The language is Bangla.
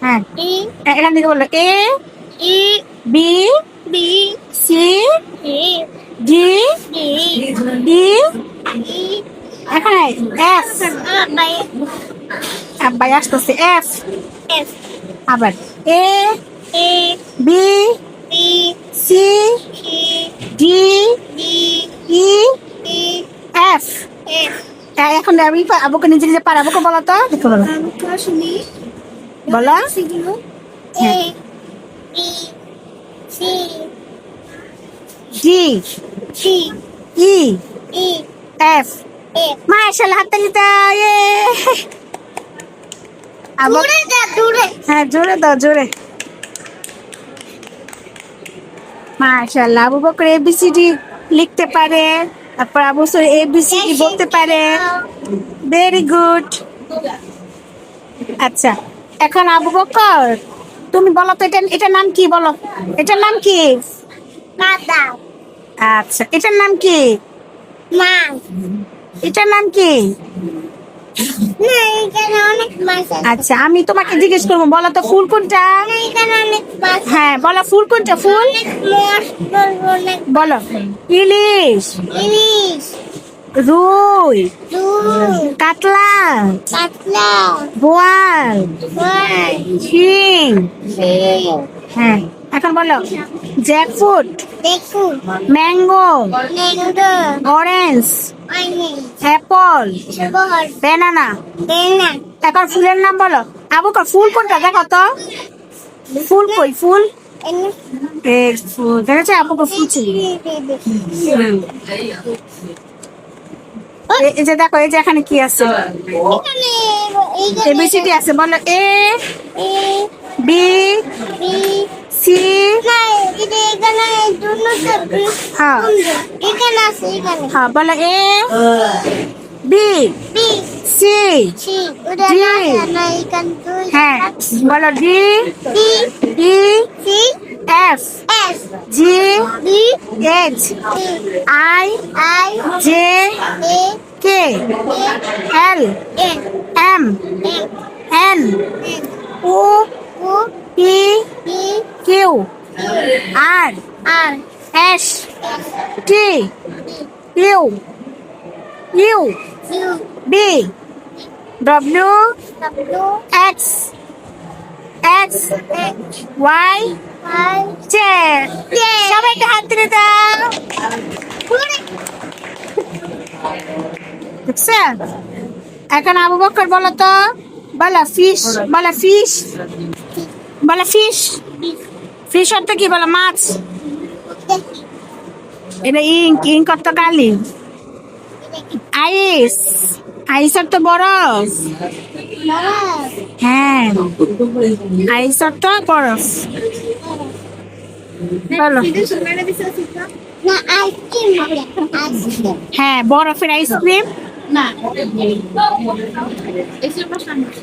হ্যাঁ, E এখান থেকে বলো A E B B C E D D D E এখানে এফ by ভাই আসতেছে এফ F আবার A A B B C C D D E E F F এখন আমি আবুকে নিজে নিজে পার আবুকে বলো তো দেখো বলো শুনি বলো সেগুলো A B C D C E E F F মাশাআল্লাহ হাততালি দাও ইয়ে আবু দূরে যা দূরে হ্যাঁ জোরে দাও জোরে মাশাআল্লাহ আবু বকর এবিসিডি লিখতে পারে তারপর আবু সর এবিসিডি বলতে পারে ভেরি গুড আচ্ছা এখন আবু বকর তুমি বলো তো এটার নাম কি বলো এটার নাম কি কাদা আচ্ছা এটার নাম কি মাছ এটার নাম কি না এখানে অনেক মাছ আছে আচ্ছা আমি তোমাকে জিজ্ঞেস করবো বলো তো ফুল কোনটা না এখানে অনেক মাছ হ্যাঁ বলো ফুল কোনটা ফুল অনেক মাছ বলবো অনেক বলো ইলিশ ইলিশ রুই দুধ কাতলা কাতলা বোয়াল ফ্রাই শিং শিম হ্যাঁ এখন বলো জ্যাকফ্রুট দেখুন ম্যাঙ্গো ম্যাঙ্গো অরেঞ্জ অনেক অ্যাপল বল ব্যানানা বেনা এখন ফুলের নাম বলো আবু ফুল কোনটা দেখো তো ফুল কই ফুল এনে এই ফুল দেখেছো আপুকে ফুল ছিল এই যে দেখো এই যে এখানে কি আছে এখানে এই যে এবিসিডি আছে বলো এ এ বি বি সি না এটা এখানে দুটো হ্যাঁ এখানে আছে এখানে হ্যাঁ বলো A B B C C ওটা জি। না এখানে দুই হ্যাঁ বলো D B E C F S G B H I I J A K L N M N N O O P P Q R R S T U U U B W W X X H Y I J সবাইকে হাত তুলে দাও দেখছেন এখন আবু বকর বলো তো বলো ফিশ বলো ফিশ বলো ফিশ ফিশ অর্থ কি বলো মাছ এটা ইঙ্ক ইঙ্ক অর্থ কালি আইস আইস অর্থ বরফ হ্যাঁ আইস অর্থ বরফ বলো না আইসক্রিম আইসক্রিম হ্যাঁ বরফের আইসক্রিম না, ese es bastante.